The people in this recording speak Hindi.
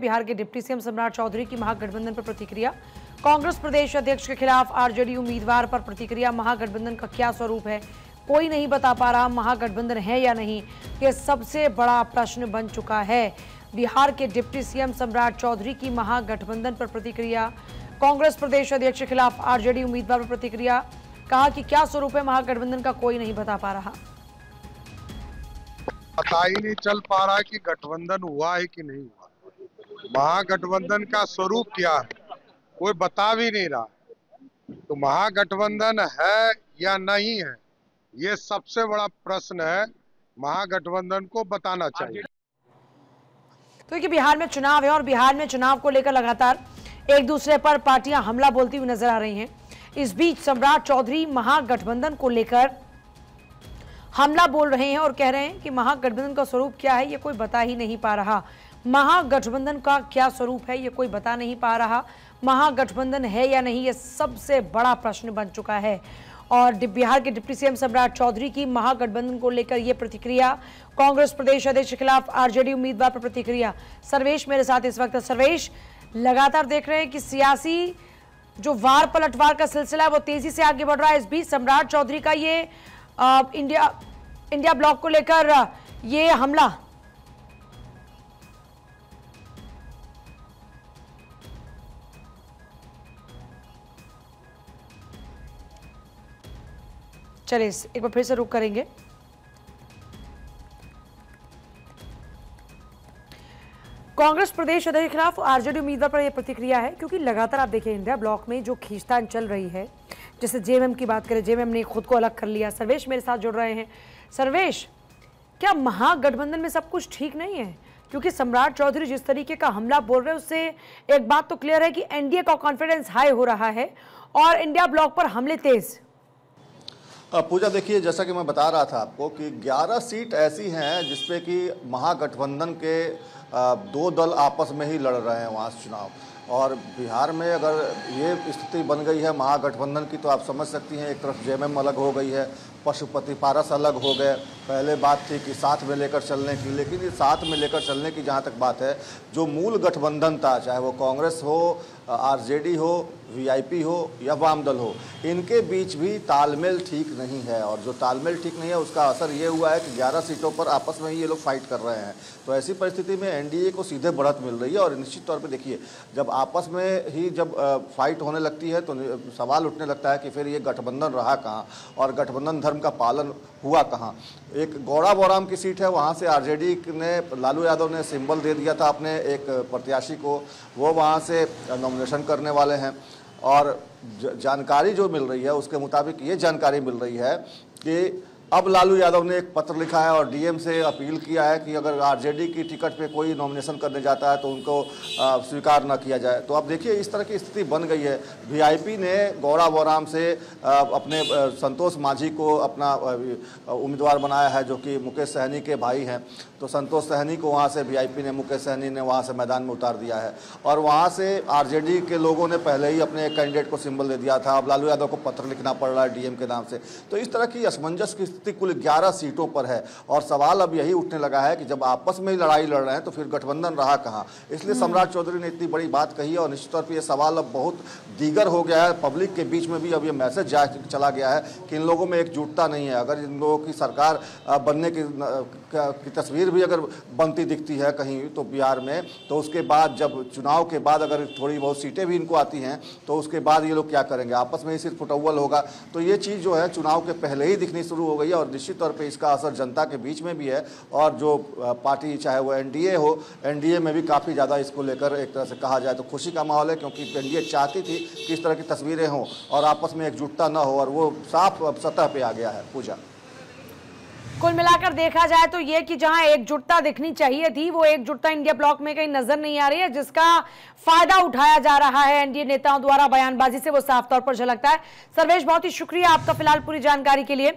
बिहार के डिप्टी सीएम सम्राट चौधरी की महागठबंधन पर प्रतिक्रिया। कांग्रेस प्रदेश अध्यक्ष के खिलाफ आरजेडी उम्मीदवार पर प्रतिक्रिया। महागठबंधन का क्या स्वरूप है, कोई नहीं बता पा रहा। महागठबंधन है या नहीं, ये सबसे बड़ा प्रश्न बन चुका है। बिहार के डिप्टी सीएम सम्राट चौधरी की महागठबंधन पर प्रतिक्रिया। कांग्रेस प्रदेश अध्यक्ष के खिलाफ आरजेडी उम्मीदवार पर प्रतिक्रिया। कहा कि क्या स्वरूप है महागठबंधन का, कोई नहीं बता पा रहा। पता ही नहीं चल पा रहा है कि गठबंधन हुआ है कि नहीं हुआ। महागठबंधन का स्वरूप क्या है, कोई बता भी नहीं रहा। तो महागठबंधन है या नहीं है, ये सबसे बड़ा प्रश्न है। महागठबंधन को बताना चाहिए। तो ये बिहार में चुनाव है और बिहार में चुनाव को लेकर लगातार एक दूसरे पर पार्टियां हमला बोलती हुई नजर आ रही हैं। इस बीच सम्राट चौधरी महागठबंधन को लेकर हमला बोल रहे हैं और कह रहे हैं कि महागठबंधन का स्वरूप क्या है, ये कोई बता ही नहीं पा रहा। महागठबंधन का क्या स्वरूप है, ये कोई बता नहीं पा रहा। महागठबंधन है या नहीं, ये सबसे बड़ा प्रश्न बन चुका है। और बिहार के डिप्टी सीएम सम्राट चौधरी की महागठबंधन को लेकर ये प्रतिक्रिया। कांग्रेस प्रदेश अध्यक्ष के खिलाफ आरजेडी उम्मीदवार पर प्रतिक्रिया। सर्वेश मेरे साथ इस वक्त। सर्वेश, लगातार देख रहे हैं कि सियासी जो वार पलटवार का सिलसिला है वो तेजी से आगे बढ़ रहा है। इस बीच सम्राट चौधरी का ये इंडिया ब्लॉक को लेकर ये हमला, चलिए एक बार फिर से रुक करेंगे। कांग्रेस प्रदेश अध्यक्ष के खिलाफ आरजेडी उम्मीदवार पर यह प्रतिक्रिया है, क्योंकि लगातार आप देखिए इंडिया ब्लॉक में जो खींचतान चल रही है, जैसे जेएमएम की बात करें, जेएमएम ने खुद को अलग कर लिया। सर्वेश मेरे साथ जुड़ रहे हैं। सर्वेश, क्या महागठबंधन में सब कुछ ठीक नहीं है? क्योंकि सम्राट चौधरी जिस तरीके का हमला बोल रहे हैं उससे एक बात तो क्लियर है कि एनडीए का कॉन्फिडेंस हाई हो रहा है और इंडिया ब्लॉक पर हमले तेज। पूजा, देखिए जैसा कि मैं बता रहा था आपको कि 11 सीट ऐसी हैं जिसपे कि महागठबंधन के 2 दल आपस में ही लड़ रहे हैं वहाँ से चुनाव। और बिहार में अगर ये स्थिति बन गई है महागठबंधन की, तो आप समझ सकती हैं, एक तरफ जेएमएम अलग हो गई है, पशुपति पारस अलग हो गए। पहले बात थी कि साथ में लेकर चलने की, लेकिन ये साथ में लेकर चलने की जहाँ तक बात है, जो मूल गठबंधन था, चाहे वो कांग्रेस हो, आरजेडी हो, वीआईपी हो या वाम दल हो, इनके बीच भी तालमेल ठीक नहीं है। और जो तालमेल ठीक नहीं है उसका असर ये हुआ है कि 11 सीटों पर आपस में ही ये लोग फाइट कर रहे हैं। तो ऐसी परिस्थिति में एनडीए को सीधे बढ़त मिल रही है। और निश्चित तौर पे देखिए, जब आपस में ही जब फाइट होने लगती है तो सवाल उठने लगता है कि फिर ये गठबंधन रहा कहाँ और गठबंधन धर्म का पालन हुआ कहाँ। एक गौड़ा बोराम की सीट है, वहाँ से आरजेडी ने, लालू यादव ने सिंबल दे दिया था अपने एक प्रत्याशी को, वो वहाँ से नॉमिनेशन करने वाले हैं। और जानकारी जो मिल रही है उसके मुताबिक ये जानकारी मिल रही है कि अब लालू यादव ने एक पत्र लिखा है और डीएम से अपील किया है कि अगर आरजेडी की टिकट पे कोई नॉमिनेशन करने जाता है तो उनको स्वीकार न किया जाए। तो अब देखिए इस तरह की स्थिति बन गई है। वीआईपी ने गौड़ा बोराम से अपने संतोष मांझी को अपना उम्मीदवार बनाया है, जो कि मुकेश सहनी के भाई हैं। तो संतोष सहनी को वहाँ से वीआईपी ने, मुकेश सहनी ने वहाँ से मैदान में उतार दिया है। और वहाँ से आरजेडी के लोगों ने पहले ही अपने कैंडिडेट को सिंबल दे दिया था। अब लालू यादव को पत्र लिखना पड़ रहा है डीएम के नाम से। तो इस तरह की असमंजस की स्थिति कुल 11 सीटों पर है। और सवाल अब यही उठने लगा है कि जब आपस में ही लड़ाई लड़ रहे हैं तो फिर गठबंधन रहा कहाँ। इसलिए सम्राट चौधरी ने इतनी बड़ी बात कही है। और निश्चित तौर पर यह सवाल अब बहुत दीगर हो गया है। पब्लिक के बीच में भी अब ये मैसेज चला गया है कि इन लोगों में एकजुटता नहीं है। अगर इन लोगों की सरकार बनने की तस्वीर भी अगर बनती दिखती है कहीं तो बिहार में, तो उसके बाद जब चुनाव के बाद अगर थोड़ी बहुत सीटें भी इनको आती हैं तो उसके बाद ये लोग क्या करेंगे, आपस में ही सिर्फ फुटअव्वल होगा। तो ये चीज़ जो है चुनाव के पहले ही दिखनी शुरू हो गई है। और निश्चित तौर पे इसका असर जनता के बीच में भी है। और जो पार्टी चाहे वो एनडीए हो, एनडीए में भी काफ़ी ज़्यादा इसको लेकर एक तरह से कहा जाए तो खुशी का माहौल है, क्योंकि एनडीए चाहती थी कि इस तरह की तस्वीरें हों और आपस में एकजुटता न हो, और वो साफ सतह पे आ गया है। पूजा, कुल मिलाकर देखा जाए तो ये कि जहां एकजुटता दिखनी चाहिए थी वो एकजुटता इंडिया ब्लॉक में कहीं नजर नहीं आ रही है, जिसका फायदा उठाया जा रहा है एनडीए नेताओं द्वारा बयानबाजी से, वो साफ तौर पर झलकता है। सर्वेश, बहुत ही शुक्रिया आपका फिलहाल पूरी जानकारी के लिए।